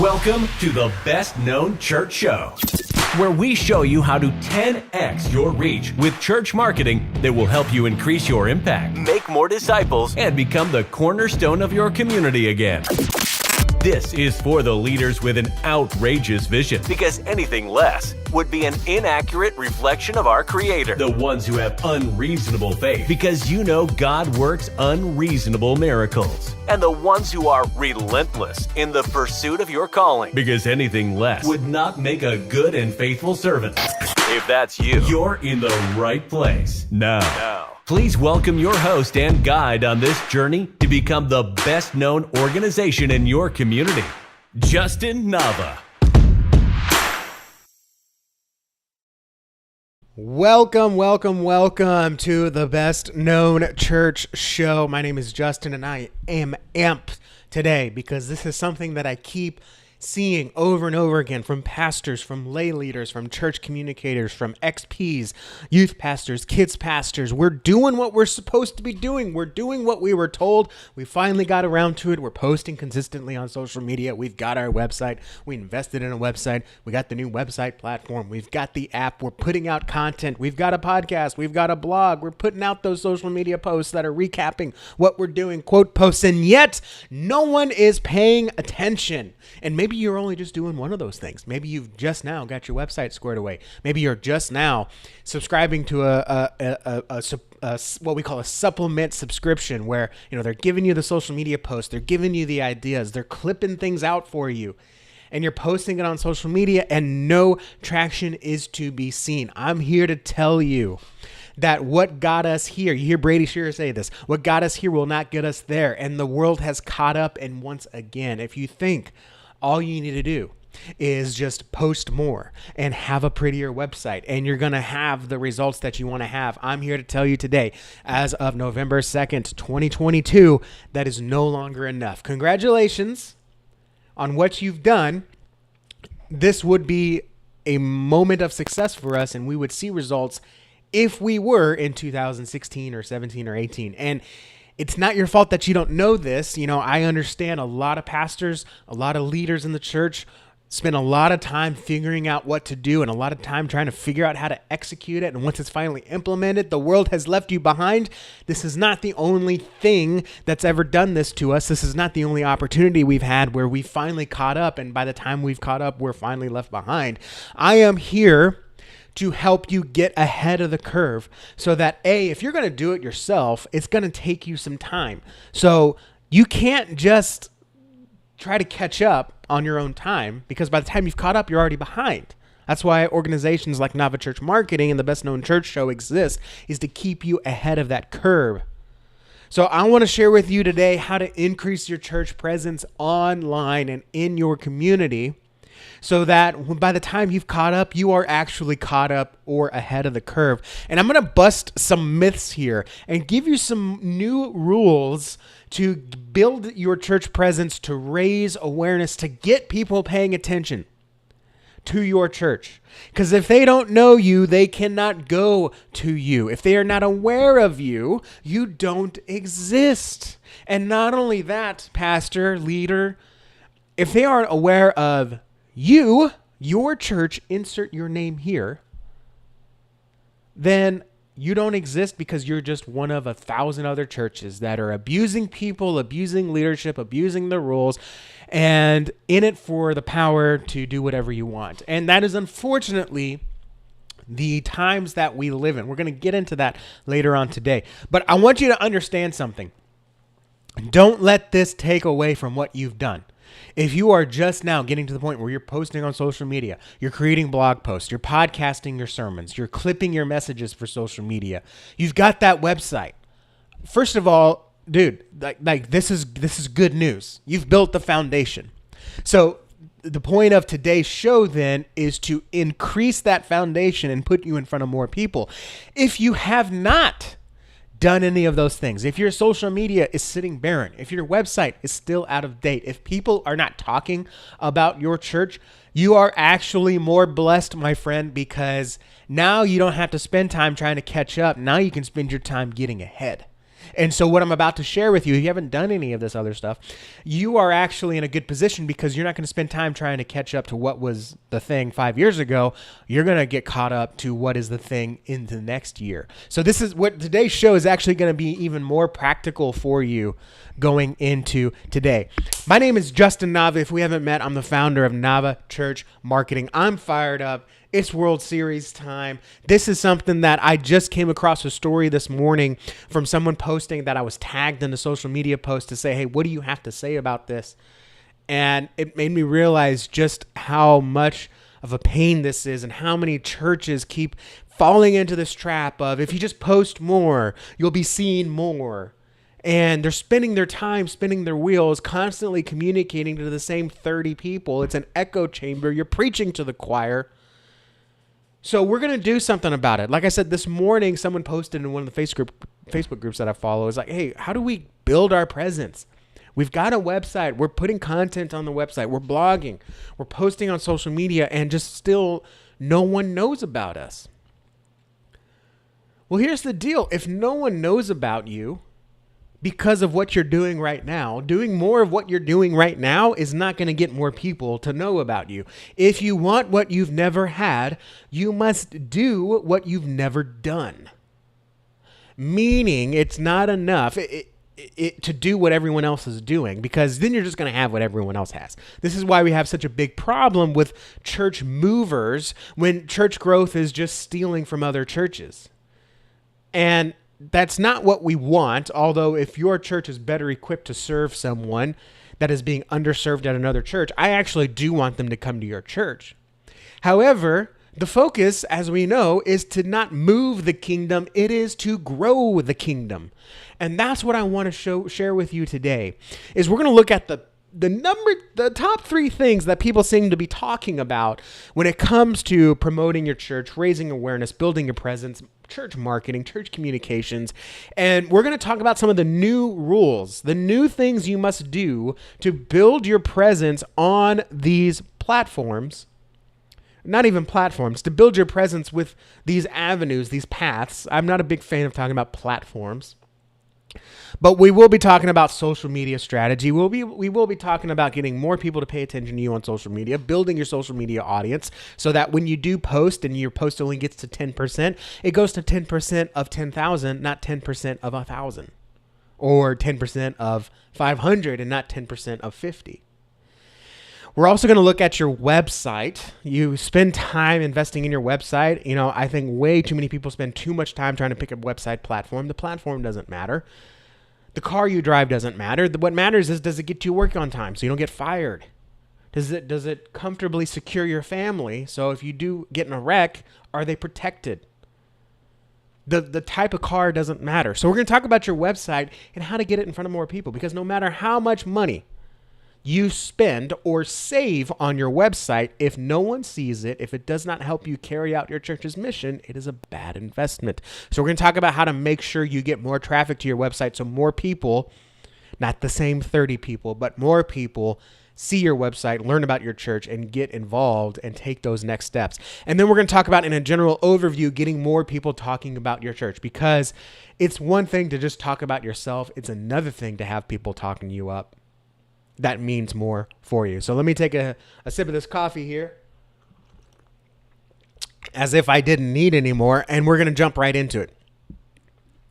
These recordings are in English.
Welcome to the Best Known Church Show, where we show you how to 10x your reach with church marketing that will help you increase your impact, make more disciples, and become the cornerstone of your community again. This is for the leaders with an outrageous vision, because anything less would be an inaccurate reflection of our Creator. The ones who have unreasonable faith, because you know God works unreasonable miracles. And the ones who are relentless in the pursuit of your calling, because anything less would not make a good and faithful servant. If that's you, you're in the right place. Now, please welcome your host and guide on this journey to become the best known organization in your community, Justin Nava. Welcome to the Best Known Church Show. My name is Justin and I am amped today because this is something that I keep seeing over and over again from pastors, from lay leaders, from church communicators, from XPs, youth pastors, kids pastors. We're doing what we're supposed to be doing. We're doing what we were told. We finally got around to it. We're posting consistently on social media. We've got our website. We invested in a website. We got the new website platform. We've got the app. We're putting out content. We've got a podcast. We've got a blog. We're putting out those social media posts that are recapping what we're doing, quote posts, and yet no one is paying attention. And maybe you're only just doing one of those things. Maybe you've just now got your website squared away. Maybe you're just now subscribing to what we call a supplement subscription, where they're giving you the social media posts, they're giving you the ideas, they're clipping things out for you, and you're posting it on social media, and no traction is to be seen. I'm here to tell you that what got us here, you hear Brady Shearer say this, what got us here will not get us there. And the world has caught up. And once again, if you think all you need to do is just post more and have a prettier website and you're going to have the results that you want to have, I'm here to tell you today, as of November 2nd, 2022, that is no longer enough. Congratulations on what you've done. This would be a moment of success for us, and we would see results if we were in 2016 or 17 or 18. And it's not your fault that you don't know this. I understand a lot of pastors, a lot of leaders in the church spend a lot of time figuring out what to do and a lot of time trying to figure out how to execute it. And once it's finally implemented, the world has left you behind. This is not the only thing that's ever done this to us. This is not the only opportunity we've had where we finally caught up. And by the time we've caught up, we're finally left behind. I am here to help you get ahead of the curve so that, if you're going to do it yourself, it's going to take you some time. So you can't just try to catch up on your own time, because by the time you've caught up, you're already behind. That's why organizations like Nava Church Marketing and the Best Known Church Show exist, is to keep you ahead of that curve. So I want to share with you today how to increase your church presence online and in your community, so that by the time you've caught up, you are actually caught up or ahead of the curve. And I'm going to bust some myths here and give you some new rules to build your church presence, to raise awareness, to get people paying attention to your church. Because if they don't know you, they cannot go to you. If they are not aware of you, you don't exist. And not only that, pastor, leader, if they aren't aware of you, your church, insert your name here, then you don't exist, because you're just one of 1,000 other churches that are abusing people, abusing leadership, abusing the rules, and in it for the power to do whatever you want. And that is unfortunately the times that we live in. We're going to get into that later on today. But I want you to understand something. Don't let this take away from what you've done. If you are just now getting to the point where you're posting on social media, you're creating blog posts, you're podcasting your sermons, you're clipping your messages for social media, you've got that website. First of all, dude, like this is good news. You've built the foundation. So the point of today's show then is to increase that foundation and put you in front of more people. If you have not done any of those things, if your social media is sitting barren, if your website is still out of date, if people are not talking about your church, you are actually more blessed, my friend, because now you don't have to spend time trying to catch up. Now you can spend your time getting ahead. And so what I'm about to share with you, if you haven't done any of this other stuff, you are actually in a good position because you're not going to spend time trying to catch up to what was the thing 5 years ago. You're going to get caught up to what is the thing in the next year. So this is what today's show is actually going to be even more practical for you going into today. My name is Justin Nava. If we haven't met, I'm the founder of Nava Church Marketing. I'm fired up. It's World Series time. This is something that I just came across a story this morning from someone posting that I was tagged in a social media post to say, hey, what do you have to say about this? And it made me realize just how much of a pain this is and how many churches keep falling into this trap of if you just post more, you'll be seen more. And they're spending their time, spinning their wheels, constantly communicating to the same 30 people. It's an echo chamber. You're preaching to the choir. So we're going to do something about it. Like I said, this morning, someone posted in one of the Facebook groups that I follow. Is like, hey, how do we build our presence? We've got a website. We're putting content on the website. We're blogging. We're posting on social media, and just still no one knows about us. Well, here's the deal. If no one knows about you because of what you're doing right now, doing more of what you're doing right now is not going to get more people to know about you. If you want what you've never had, you must do what you've never done. Meaning it's not enough to do what everyone else is doing, because then you're just going to have what everyone else has. This is why we have such a big problem with church movers when church growth is just stealing from other churches. And that's not what we want, although if your church is better equipped to serve someone that is being underserved at another church, I actually do want them to come to your church. However, the focus, as we know, is to not move the kingdom. It is to grow the kingdom. And that's what I want to share with you today, is we're going to look at the top 3 things that people seem to be talking about when it comes to promoting your church, raising awareness, building your presence, church marketing, church communications. And we're going to talk about some of the new rules, the new things you must do to build your presence on these platforms. Not even platforms, to build your presence with these avenues, these paths. I'm not a big fan of talking about platforms. But we will be talking about social media strategy. We will be talking about getting more people to pay attention to you on social media, building your social media audience so that when you do post and your post only gets to 10%, it goes to 10% of 10,000, not 10% of 1,000, or 10% of 500 and not 10% of 50. We're also going to look at your website. You spend time investing in your website. You know, I think way too many people spend too much time trying to pick a website platform. The platform doesn't matter. The car you drive doesn't matter. What matters is, does it get you work on time so you don't get fired? Does it comfortably secure your family? So if you do get in a wreck, are they protected? The type of car doesn't matter. So we're going to talk about your website and how to get it in front of more people, because no matter how much money you spend or save on your website, if no one sees it, if it does not help you carry out your church's mission, it is a bad investment. So we're going to talk about how to make sure you get more traffic to your website so more people, not the same 30 people, but more people see your website, learn about your church, and get involved and take those next steps. And then we're going to talk about, in a general overview, getting more people talking about your church, because it's one thing to just talk about yourself. It's another thing to have people talking you up. That means more for you. So let me take a sip of this coffee here, as if I didn't need any more, and we're going to jump right into it.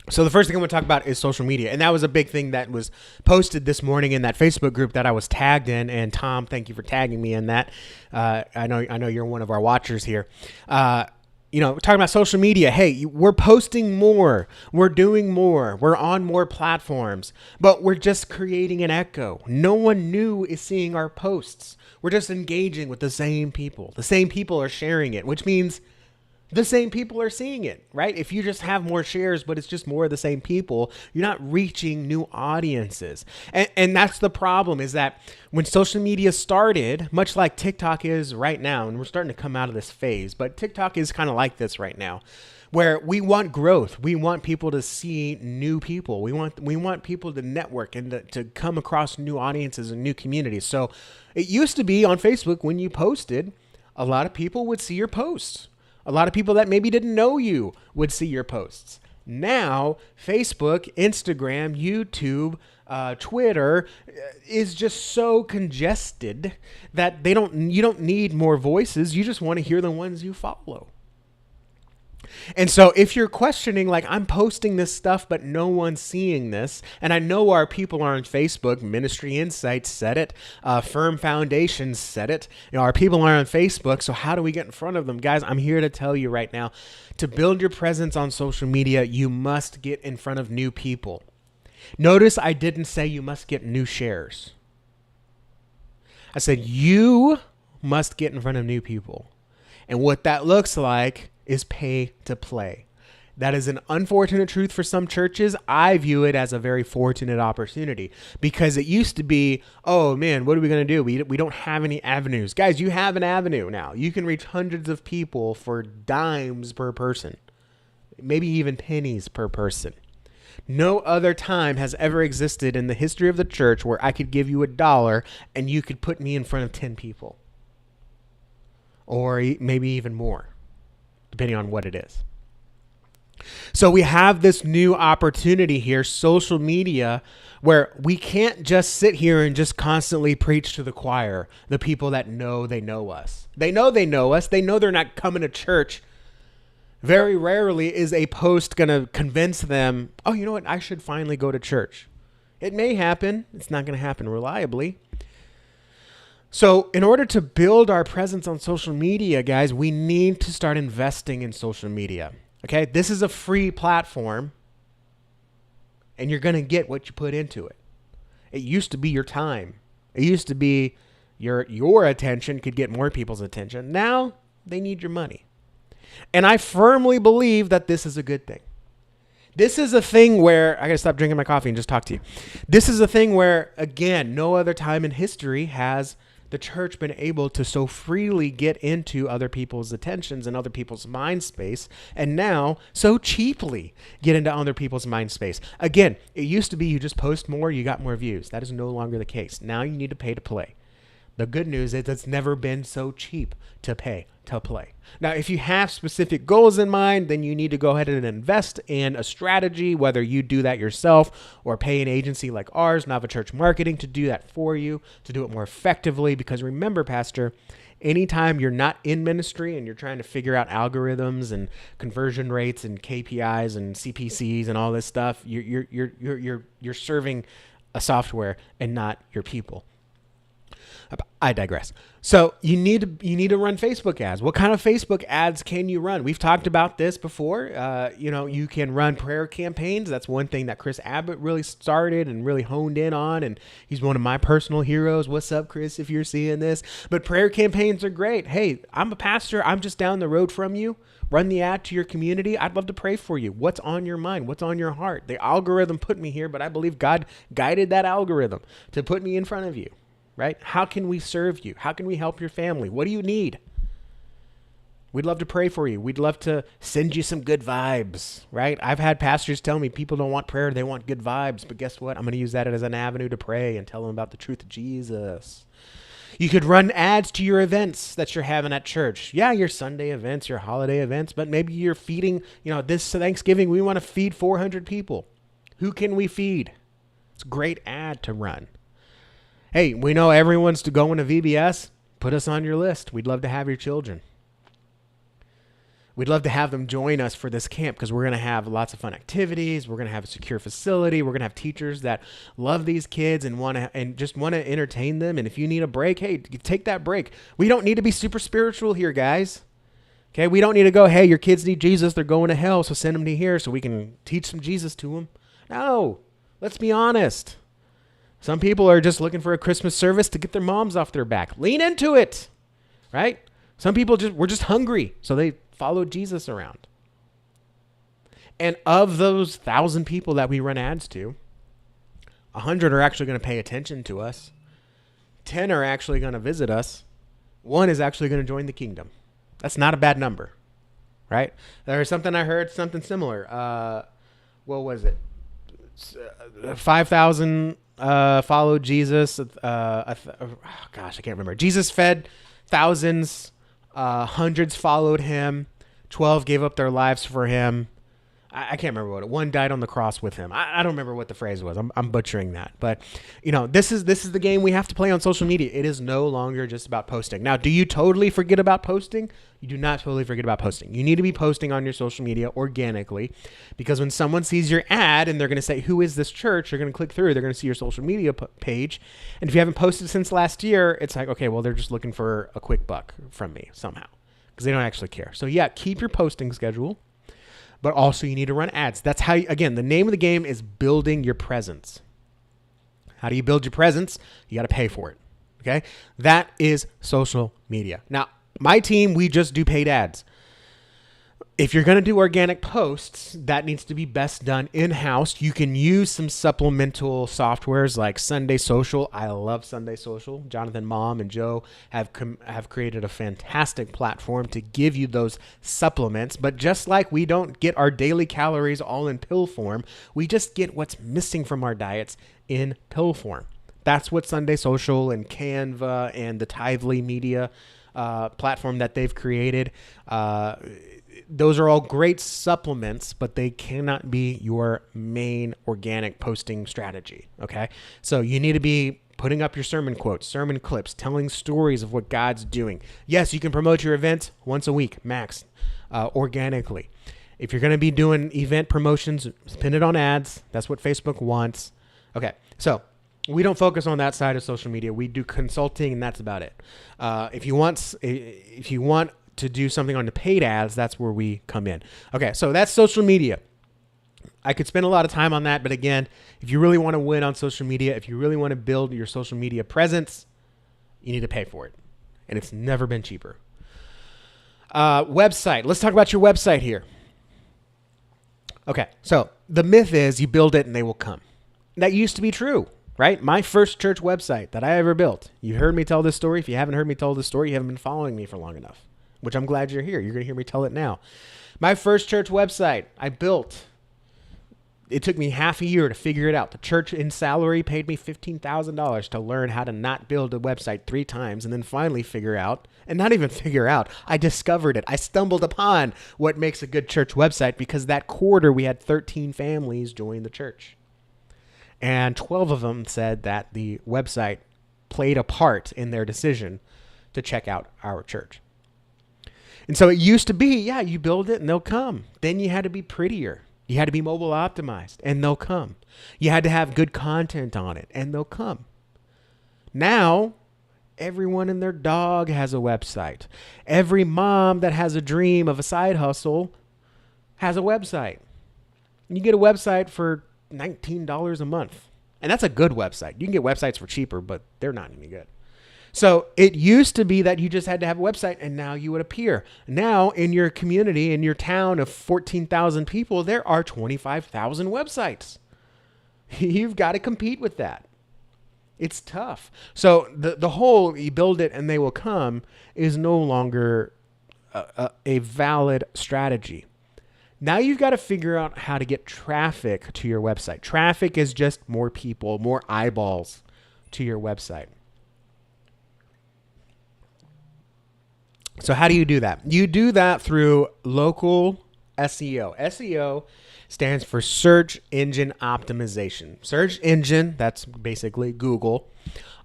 So the first thing I'm going to talk about is social media. And that was a big thing that was posted this morning in that Facebook group that I was tagged in. And Tom, thank you for tagging me in that. I know you're one of our watchers here. Talking about social media. Hey, we're posting more. We're doing more. We're on more platforms, but we're just creating an echo. No one new is seeing our posts. We're just engaging with the same people. The same people are sharing it, which means the same people are seeing it, right? If you just have more shares, but it's just more of the same people, you're not reaching new audiences. And that's the problem, is that when social media started, much like TikTok is right now, and we're starting to come out of this phase, but TikTok is kind of like this right now, where we want growth. We want people to see new people. We want people to network and to come across new audiences and new communities. So it used to be on Facebook, when you posted, a lot of people would see your posts. A lot of people that maybe didn't know you would see your posts. Now, Facebook, Instagram, YouTube, Twitter is just so congested that you don't need more voices. You just want to hear the ones you follow. And so if you're questioning, like, I'm posting this stuff, but no one's seeing this, and I know our people are on Facebook, Ministry Insights said it, Firm Foundations said it, our people are on Facebook, so how do we get in front of them? Guys, I'm here to tell you right now, to build your presence on social media, you must get in front of new people. Notice I didn't say you must get new shares. I said you must get in front of new people. And what that looks like is pay to play. That is an unfortunate truth for some churches. I view it as a very fortunate opportunity because it used to be, oh man, what are we going to do? We don't have any avenues. Guys, you have an avenue now. You can reach hundreds of people for dimes per person, maybe even pennies per person. No other time has ever existed in the history of the church where I could give you $1 and you could put me in front of 10 people or maybe even more, depending on what it is. So we have this new opportunity here, social media, where we can't just sit here and just constantly preach to the choir, the people that know they know us. They know they know us. They know they're not coming to church. Very rarely is a post going to convince them, oh, you know what? I should finally go to church. It may happen. It's not going to happen reliably. So in order to build our presence on social media, guys, we need to start investing in social media. Okay, this is a free platform, and you're going to get what you put into it. It used to be your time. It used to be your attention could get more people's attention. Now they need your money. And I firmly believe that this is a good thing. This is a thing where, I got to stop drinking my coffee and just talk to you. This is a thing where, again, no other time in history has the church been able to so freely get into other people's attentions and other people's mind space, and now so cheaply get into other people's mind space. Again, it used to be you just post more, you got more views. That is no longer the case. Now you need to pay to play. The good news is it's never been so cheap to pay to play. Now, if you have specific goals in mind, then you need to go ahead and invest in a strategy, whether you do that yourself or pay an agency like ours, Nava Church Marketing, to do that for you, to do it more effectively. Because remember, Pastor, anytime you're not in ministry and you're trying to figure out algorithms and conversion rates and KPIs and CPCs and all this stuff, you're serving a software and not your people. I digress. So you need to run Facebook ads. What kind of Facebook ads can you run? We've talked about this before. You can run prayer campaigns. That's one thing that Chris Abbott really started and really honed in on, and he's one of my personal heroes. What's up, Chris, if you're seeing this? But prayer campaigns are great. Hey, I'm a pastor. I'm just down the road from you. Run the ad to your community. I'd love to pray for you. What's on your mind? What's on your heart? The algorithm put me here, but I believe God guided that algorithm to put me in front of you. Right? How can we serve you? How can we help your family? What do you need? We'd love to pray for you. We'd love to send you some good vibes, right? I've had pastors tell me people don't want prayer, they want good vibes. But guess what? I'm going to use that as an avenue to pray and tell them about the truth of Jesus. You could run ads to your events that you're having at church. Yeah, your Sunday events, your holiday events, but maybe you're feeding, this Thanksgiving, we want to feed 400 people. Who can we feed? It's a great ad to run. Hey, we know everyone's going to VBS. Put us on your list. We'd love to have your children. We'd love to have them join us for this camp because we're going to have lots of fun activities. We're going to have a secure facility. We're going to have teachers that love these kids and just want to entertain them. And if you need a break, hey, take that break. We don't need to be super spiritual here, guys. Okay, we don't need to go, hey, your kids need Jesus. They're going to hell, so send them to here so we can teach some Jesus to them. No, let's be honest. Some people are just looking for a Christmas service to get their moms off their back. Lean into it, right? Some people were just hungry, so they followed Jesus around. And of those 1,000 people that we run ads to, 100 are actually going to pay attention to us. 10 are actually going to visit us. 1 is actually going to join the kingdom. That's not a bad number, right? There was something I heard, something similar. What was it? 5,000 followed Jesus. I can't remember. Jesus fed thousands. Hundreds followed him. 12 gave up their lives for him. I can't remember what one died on the cross with him. I don't remember what the phrase was. I'm butchering that. But, this is the game we have to play on social media. It is no longer just about posting. Now, do you totally forget about posting? You do not totally forget about posting. You need to be posting on your social media organically, because when someone sees your ad and they're going to say, who is this church? They're going to click through. They're going to see your social media page. And if you haven't posted since last year, it's like, okay, well, they're just looking for a quick buck from me somehow, because they don't actually care. So yeah, keep your posting schedule. But also you need to run ads. That's how, again, the name of the game is building your presence. How do you build your presence? You got to pay for it. Okay. That is social media. Now, my team, we just do paid ads. If you're going to do organic posts, that needs to be best done in-house. You can use some supplemental softwares like Sunday Social. I love Sunday Social. Jonathan, Mom, and Joe have created a fantastic platform to give you those supplements. But just like we don't get our daily calories all in pill form, we just get what's missing from our diets in pill form. That's what Sunday Social and Canva and the Tithely Media platform that they've created. Those are all great supplements, but they cannot be your main organic posting strategy. Okay. So you need to be putting up your sermon quotes, sermon clips, telling stories of what God's doing. Yes, you can promote your events once a week, max, organically. If you're going to be doing event promotions, pin it on ads. That's what Facebook wants. Okay. So we don't focus on that side of social media. We do consulting, and that's about it. If you want to do something on the paid ads, that's where we come in. Okay, so that's social media. I could spend a lot of time on that, but again, if you really want to win on social media, if you really want to build your social media presence, you need to pay for it. And it's never been cheaper. Website. Let's talk about your website here. Okay, so the myth is you build it and they will come. That used to be true, right? My first church website that I ever built. You heard me tell this story. If you haven't heard me tell this story, you haven't been following me for long enough, which I'm glad you're here. You're going to hear me tell it now. My first church website I built. It took me half a year to figure it out. The church in salary paid me $15,000 to learn how to not build a website 3 times and then finally figure out, and not even figure out, I discovered it. I stumbled upon what makes a good church website, because that quarter we had 13 families join the church. And 12 of them said that the website played a part in their decision to check out our church. And so it used to be, yeah, you build it and they'll come. Then you had to be prettier. You had to be mobile optimized and they'll come. You had to have good content on it and they'll come. Now, everyone and their dog has a website. Every mom that has a dream of a side hustle has a website. You get a website for $19 a month. And that's a good website. You can get websites for cheaper, but they're not any good. So it used to be that you just had to have a website and now you would appear. Now in your community, in your town of 14,000 people, there are 25,000 websites. You've got to compete with that. It's tough. So the whole you build it and they will come is no longer a valid strategy. Now you've got to figure out how to get traffic to your website. Traffic is just more people, more eyeballs to your website. So how do you do that? You do that through local SEO. SEO stands for search engine optimization. Search engine, that's basically Google.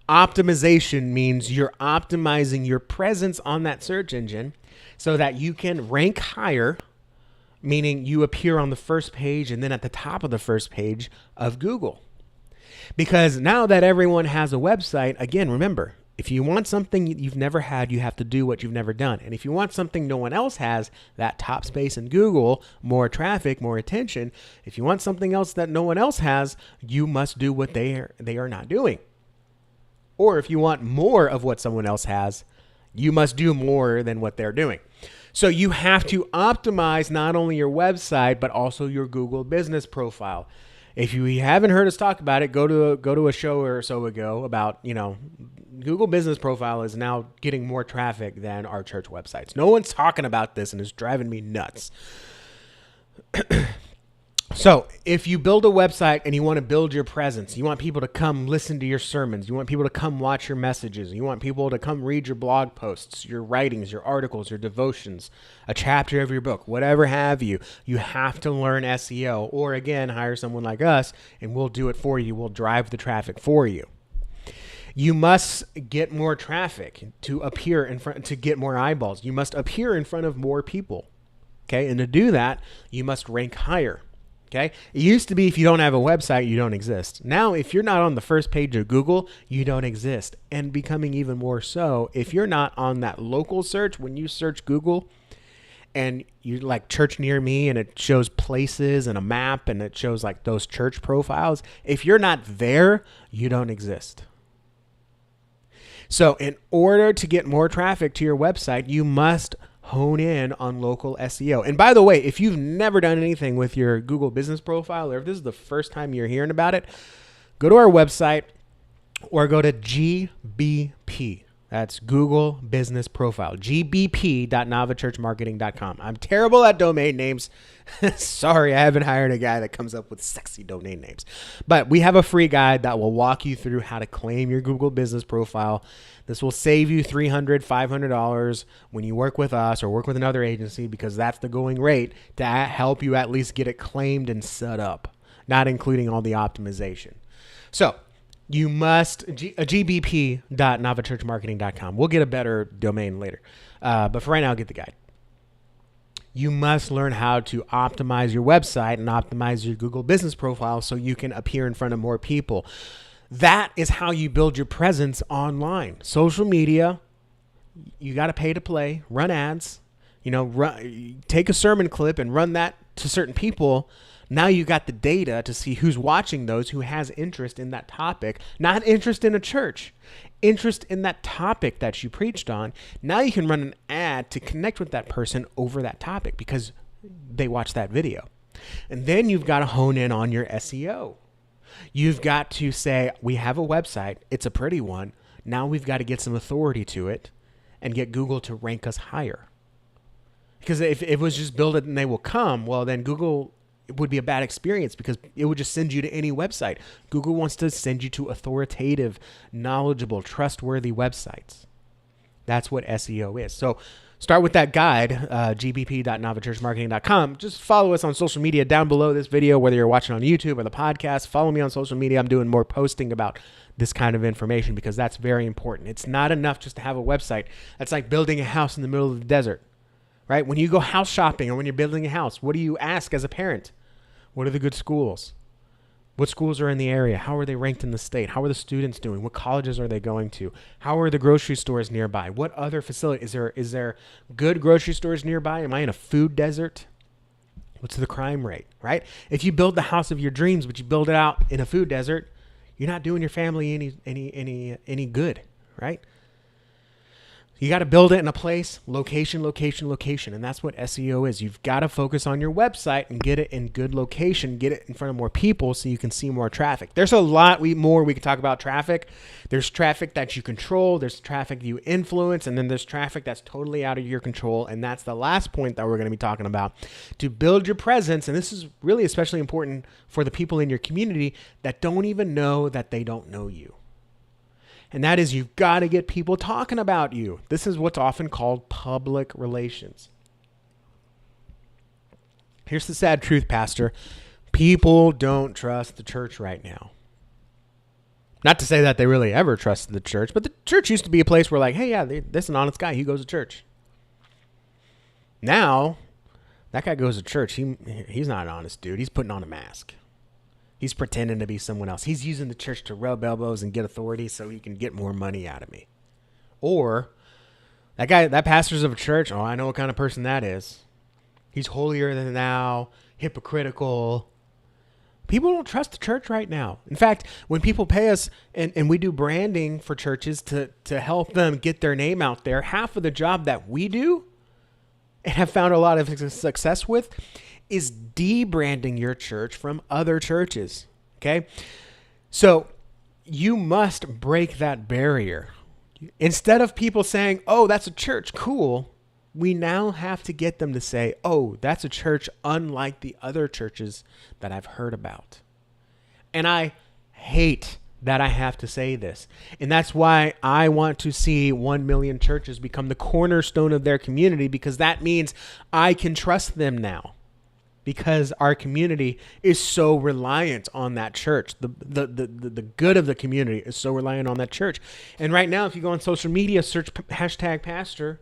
Optimization means you're optimizing your presence on that search engine so that you can rank higher, meaning you appear on the first page and then at the top of the first page of Google. Because now that everyone has a website, again, remember, if you want something you've never had, you have to do what you've never done. And if you want something no one else has, that top space in Google, more traffic, more attention. If you want something else that no one else has, you must do what they are not doing. Or if you want more of what someone else has, you must do more than what they're doing. So you have to optimize not only your website, but also your Google business profile. If you haven't heard us talk about it, go to a show or so ago about, Google business profile is now getting more traffic than our church websites. No one's talking about this and it's driving me nuts. So if you build a website and you want to build your presence, you want people to come listen to your sermons, you want people to come watch your messages, you want people to come read your blog posts, your writings, your articles, your devotions, a chapter of your book, whatever have you, you have to learn SEO, or again, hire someone like us and we'll do it for you. We'll drive the traffic for you. You must get more traffic to appear in front, to get more eyeballs. You must appear in front of more people. Okay. And to do that, you must rank higher. Okay. It used to be if you don't have a website, you don't exist. Now, if you're not on the first page of Google, you don't exist. And becoming even more so, if you're not on that local search, when you search Google and you like church near me and it shows places and a map and it shows like those church profiles, if you're not there, you don't exist. So in order to get more traffic to your website, you must hone in on local SEO. And by the way, if you've never done anything with your Google business profile, or if this is the first time you're hearing about it, go to our website or go to GBP. That's Google Business Profile, gbp.novachurchmarketing.com. I'm terrible at domain names. Sorry, I haven't hired a guy that comes up with sexy domain names. But we have a free guide that will walk you through how to claim your Google Business Profile. This will save you $300, $500 when you work with us or work with another agency, because that's the going rate to help you at least get it claimed and set up, not including all the optimization. So you must, gbp.novachurchmarketing.com. We'll get a better domain later. But for right now, get the guide. You must learn how to optimize your website and optimize your Google Business Profile so you can appear in front of more people. That is how you build your presence online. Social media, you got to pay to play, run ads, take a sermon clip and run that to certain people. Now you got the data to see who's watching those, who has interest in that topic, not interest in a church, interest in that topic that you preached on. Now you can run an ad to connect with that person over that topic because they watched that video. And then you've got to hone in on your SEO. You've got to say, we have a website. It's a pretty one. Now we've got to get some authority to it and get Google to rank us higher. Because if it was just build it and they will come, well, then Google, it would be a bad experience because it would just send you to any website. Google wants to send you to authoritative, knowledgeable, trustworthy websites. That's what SEO is. So start with that guide, gbp.novachurchmarketing.com. Just follow us on social media down below this video, whether you're watching on YouTube or the podcast. Follow me on social media. I'm doing more posting about this kind of information because that's very important. It's not enough just to have a website. That's like building a house in the middle of the desert, right? When you go house shopping or when you're building a house, what do you ask as a parent? What are the good schools? What schools are in the area? How are they ranked in the state? How are the students doing? What colleges are they going to? How are the grocery stores nearby? What other facility? Is there good grocery stores nearby? Am I in a food desert? What's the crime rate, right? If you build the house of your dreams, but you build it out in a food desert, you're not doing your family any good, right? You got to build it in a place, location, and that's what SEO is. You've got to focus on your website and get it in good location, get it in front of more people so you can see more traffic. There's a lot more we can talk about traffic. There's traffic that you control, there's traffic you influence, and then there's traffic that's totally out of your control, and that's the last point that we're going to be talking about. To build your presence, and this is really especially important for the people in your community that don't even know that they don't know you. And that is, you've got to get people talking about you. This is what's often called public relations. Here's the sad truth, Pastor. People don't trust the church right now. Not to say that they really ever trusted the church, but the church used to be a place where like, hey, yeah, this is an honest guy. He goes to church. Now, that guy goes to church. He's not an honest dude. He's putting on a mask. He's pretending to be someone else. He's using the church to rub elbows and get authority so he can get more money out of me. Or that pastor's of a church, oh, I know what kind of person that is. He's holier than thou, hypocritical. People don't trust the church right now. In fact, when people pay us and we do branding for churches to help them get their name out there, half of the job that we do and have found a lot of success with is debranding your church from other churches. Okay. So you must break that barrier. Instead of people saying, oh, that's a church, cool, we now have to get them to say, oh, that's a church unlike the other churches that I've heard about. And I hate that I have to say this. And that's why I want to see 1 million churches become the cornerstone of their community, because that means I can trust them now, because our community is so reliant on that church. The good of the community is so reliant on that church. And right now, if you go on social media, search hashtag pastor,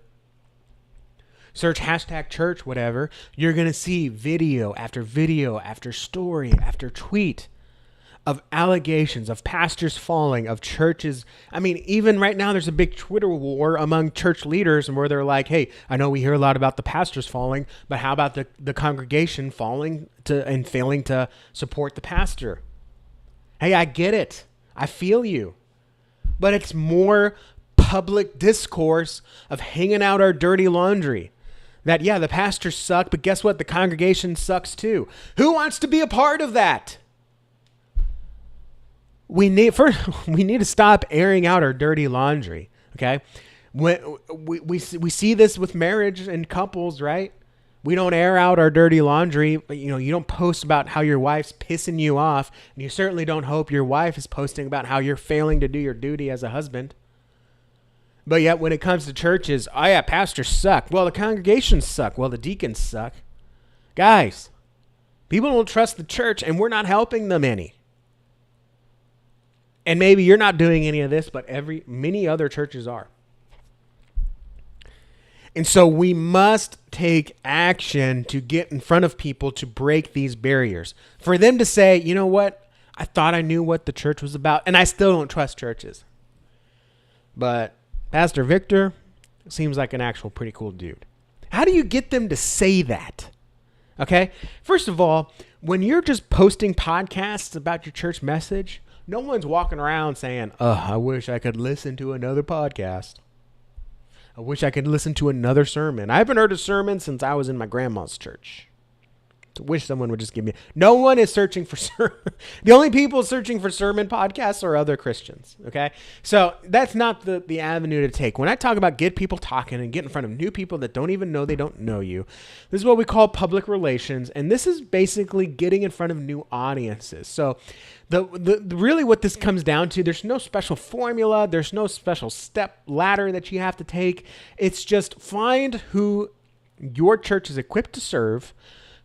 search hashtag church, whatever, you're going to see video after story after tweet of allegations of pastors falling, of churches. I mean, even right now, there's a big Twitter war among church leaders, and where they're like, hey, I know we hear a lot about the pastors falling, but how about the congregation falling and failing to support the pastor? Hey, I get it. I feel you. But it's more public discourse of hanging out our dirty laundry. That, yeah, the pastors suck, but guess what? The congregation sucks too. Who wants to be a part of that? We need to stop airing out our dirty laundry, okay? We see this with marriage and couples, right? We don't air out our dirty laundry. You don't post about how your wife's pissing you off, and you certainly don't hope your wife is posting about how you're failing to do your duty as a husband. But yet when it comes to churches, oh yeah, pastors suck. Well, the congregations suck. Well, the deacons suck. Guys, people don't trust the church, and we're not helping them any. And maybe you're not doing any of this, but many other churches are. And so we must take action to get in front of people to break these barriers. For them to say, you know what? I thought I knew what the church was about, and I still don't trust churches. But Pastor Victor seems like an actual pretty cool dude. How do you get them to say that? Okay? First of all, when you're just posting podcasts about your church message, no one's walking around saying, I wish I could listen to another podcast. I wish I could listen to another sermon. I haven't heard a sermon since I was in my grandma's church. I wish someone would just give me. No one is searching for sermon. The only people searching for sermon podcasts are other Christians. Okay. So that's not the avenue to take. When I talk about get people talking and get in front of new people that don't even know they don't know you, this is what we call public relations. And this is basically getting in front of new audiences. So the really what this comes down to, there's no special formula. There's no special step ladder that you have to take. It's just find who your church is equipped to serve.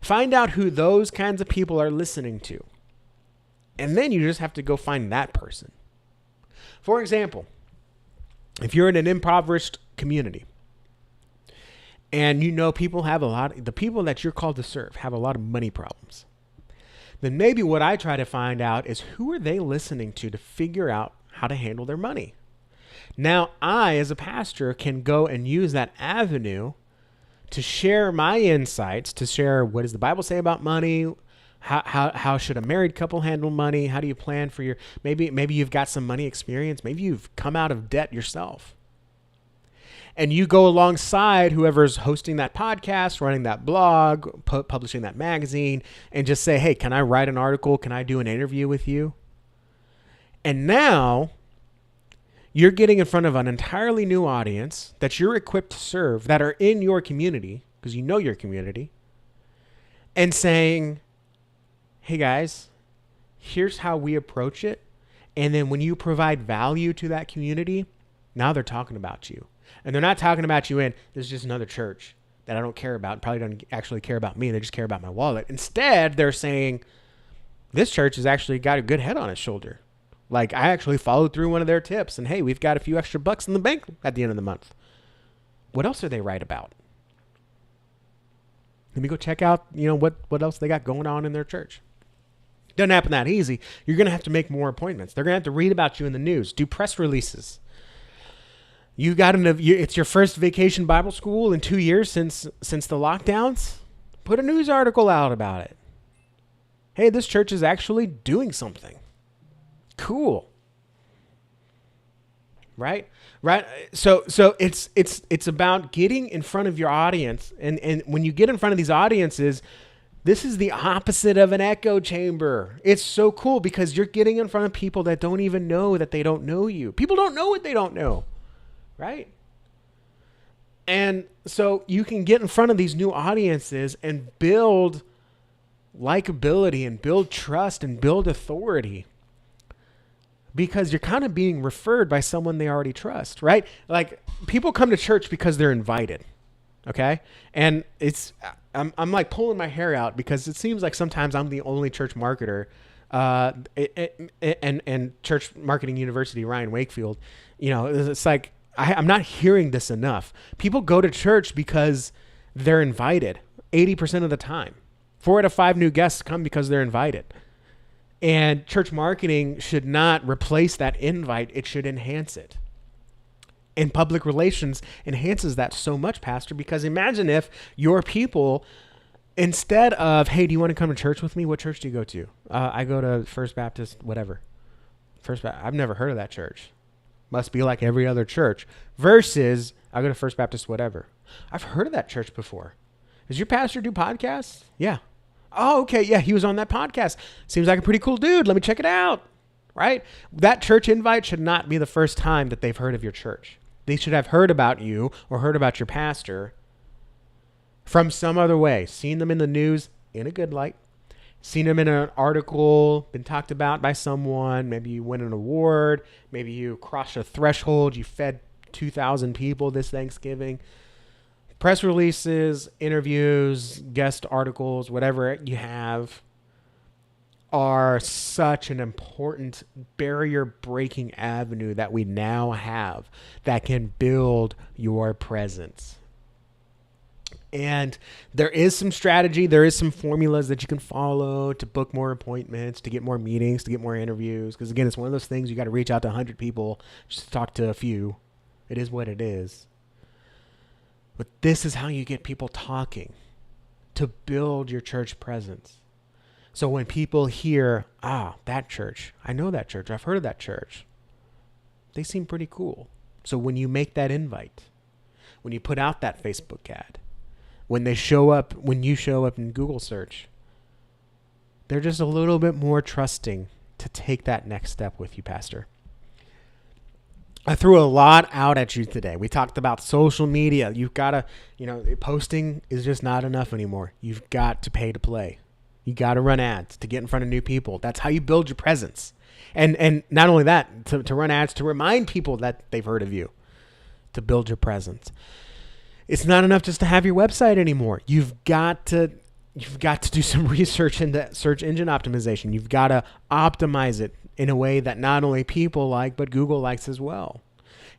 Find out who those kinds of people are listening to. And then you just have to go find that person. For example, if you're in an impoverished community and you know people have the people that you're called to serve have a lot of money problems, then maybe what I try to find out is who are they listening to figure out how to handle their money. Now, I, as a pastor, can go and use that avenue to share my insights, to share what does the Bible say about money, how should a married couple handle money, how do you plan for your, maybe you've got some money experience, maybe you've come out of debt yourself. And you go alongside whoever's hosting that podcast, running that blog, publishing that magazine, and just say, hey, can I write an article? Can I do an interview with you? And now you're getting in front of an entirely new audience that you're equipped to serve, that are in your community, because you know your community, and saying, hey guys, here's how we approach it. And then when you provide value to that community, now they're talking about you. And they're not talking about you in, this is just another church that I don't care about, probably don't actually care about me, they just care about my wallet. Instead, they're saying, this church has actually got a good head on its shoulder. Like, I actually followed through one of their tips, and hey, we've got a few extra bucks in the bank at the end of the month. What else are they right about? Let me go check out, what else they got going on in their church. Doesn't happen that easy. You're going to have to make more appointments. They're going to have to read about you in the news, do press releases. It's your first vacation Bible school in 2 years since the lockdowns. Put a news article out about it. Hey, this church is actually doing something. Cool. Right? So it's about getting in front of your audience. And when you get in front of these audiences, this is the opposite of an echo chamber. It's so cool because you're getting in front of people that don't even know that they don't know you. People don't know what they don't know. Right? And so you can get in front of these new audiences and build likability and build trust and build authority because you're kind of being referred by someone they already trust, right? Like people come to church because they're invited. Okay. And I'm like pulling my hair out because it seems like sometimes I'm the only church marketer, and Church Marketing University, Ryan Wakefield, it's like, I'm not hearing this enough. People go to church because they're invited 80% of the time. 4 out of 5 new guests come because they're invited. And church marketing should not replace that invite. It should enhance it. And public relations enhances that so much, Pastor, because imagine if your people, instead of, hey, do you want to come to church with me? What church do you go to? I go to First Baptist, whatever. I've never heard of that church. Must be like every other church. Versus, I go to First Baptist, whatever. I've heard of that church before. Does your pastor do podcasts? Yeah. Oh, okay. Yeah, he was on that podcast. Seems like a pretty cool dude. Let me check it out. Right? That church invite should not be the first time that they've heard of your church. They should have heard about you or heard about your pastor from some other way. Seen them in the news in a good light. Seen them in an article, been talked about by someone. Maybe you win an award. Maybe you crossed a threshold. You fed 2,000 people this Thanksgiving. Press releases, interviews, guest articles, whatever you have are such an important barrier-breaking avenue that we now have that can build your presence. And there is some strategy. There is some formulas that you can follow to book more appointments, to get more meetings, to get more interviews. Because again, it's one of those things you got to reach out to 100 people just to talk to a few. It is what it is. But this is how you get people talking to build your church presence. So when people hear, that church, I know that church, I've heard of that church, they seem pretty cool. So when you make that invite, when you put out that Facebook ad, when you show up in Google search, they're just a little bit more trusting to take that next step with you, Pastor. I threw a lot out at you today. We talked about social media. You've got to, posting is just not enough anymore. You've got to pay to play. You got to run ads to get in front of new people. That's how you build your presence. And not only that, to run ads to remind people that they've heard of you, to build your presence. It's not enough just to have your website anymore. You've got to do some research into search engine optimization. You've got to optimize it in a way that not only people like, but Google likes as well.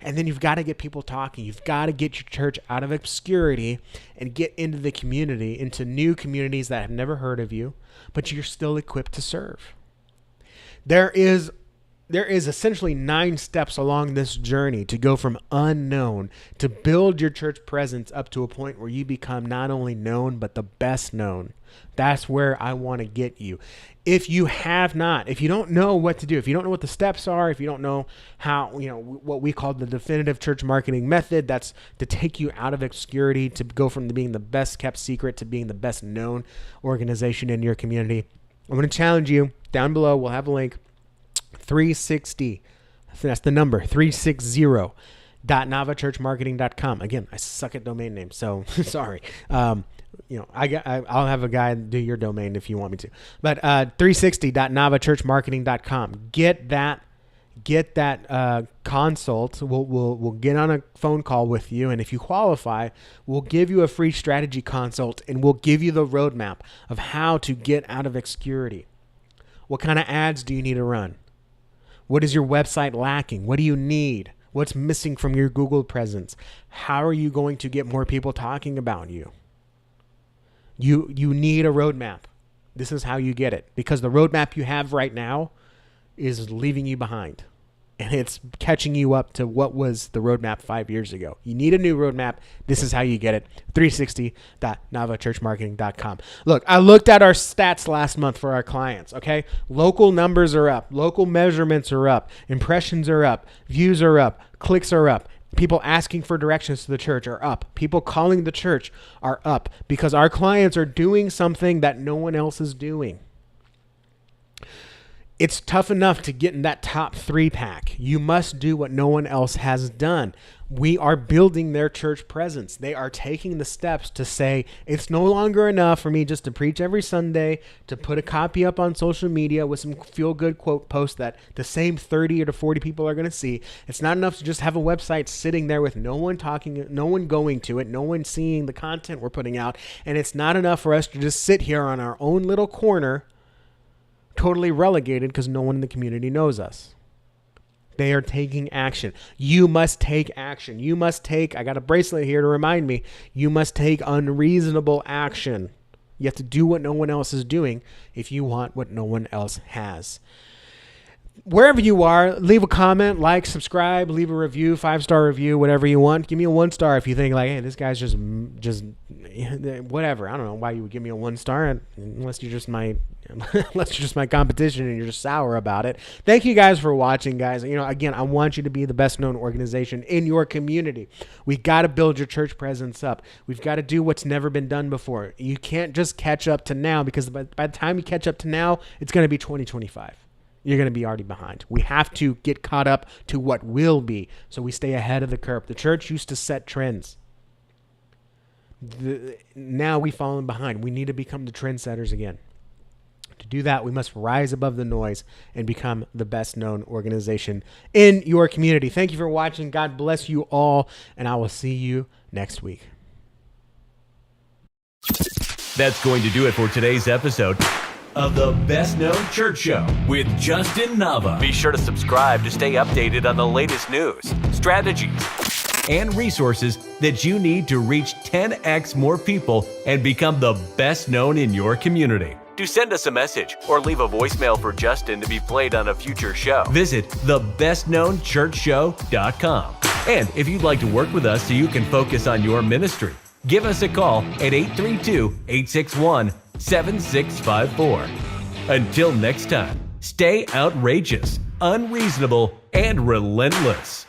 And then you've got to get people talking. You've got to get your church out of obscurity and get into the community, into new communities that have never heard of you, but you're still equipped to serve. There is essentially 9 steps along this journey to go from unknown to build your church presence up to a point where you become not only known, but the best known. That's where I want to get you. If you don't know what to do, if you don't know what the steps are, if you don't know how, what we call the definitive church marketing method, that's to take you out of obscurity, to go from being the best kept secret to being the best known organization in your community. I'm going to challenge you. Down below, we'll have a link. 360. That's the number, 360.navachurchmarketing.com. Again, I suck at domain names, so sorry. I'll have a guy do your domain if you want me to. But 360.navachurchmarketing.com. Get that consult. We'll get on a phone call with you, and if you qualify, we'll give you a free strategy consult, and we'll give you the roadmap of how to get out of obscurity. What kind of ads do you need to run? What is your website lacking? What do you need? What's missing from your Google presence? How are you going to get more people talking about you? You need a roadmap. This is how you get it, because the roadmap you have right now is leaving you behind, and it's catching you up to what was the roadmap 5 years ago. You need a new roadmap. This is how you get it. 360.navachurchmarketing.com. Look, I looked at our stats last month for our clients, okay? Local numbers are up. Local measurements are up. Impressions are up. Views are up. Clicks are up. People asking for directions to the church are up. People calling the church are up because our clients are doing something that no one else is doing. It's tough enough to get in that top 3 pack. You must do what no one else has done. We are building their church presence. They are taking the steps to say, it's no longer enough for me just to preach every Sunday, to put a copy up on social media with some feel-good quote post that the same 30 or to 40 people are going to see. It's not enough to just have a website sitting there with no one talking, no one going to it, no one seeing the content we're putting out. And it's not enough for us to just sit here on our own little corner, totally relegated because no one in the community knows us. They are taking action. You must take action. You must take, I got a bracelet here to remind me, you must take unreasonable action. You have to do what no one else is doing if you want what no one else has. Wherever you are, leave a comment, like, subscribe, leave a review, 5-star review, whatever you want. Give me a 1-star if you think like, hey, this guy's just whatever. I don't know why you would give me a 1-star unless you're just my competition and you're just sour about it. Thank you guys for watching, guys. Again, I want you to be the best known organization in your community. We've got to build your church presence up. We've got to do what's never been done before. You can't just catch up to now, because by the time you catch up to now, it's going to be 2025. You're going to be already behind. We have to get caught up to what will be so we stay ahead of the curve. The church used to set trends. Now we've fallen behind. We need to become the trendsetters again. To do that, we must rise above the noise and become the best known organization in your community. Thank you for watching. God bless you all, and I will see you next week. That's going to do it for today's episode of the Best Known Church Show with Justin Nava. Be sure to subscribe to stay updated on the latest news, strategies, and resources that you need to reach 10x more people and become the best known in your community. To send us a message or leave a voicemail for Justin to be played on a future show, visit thebestknownchurchshow.com. And if you'd like to work with us so you can focus on your ministry, give us a call at 832-861-7654. Until next time, stay outrageous, unreasonable, and relentless.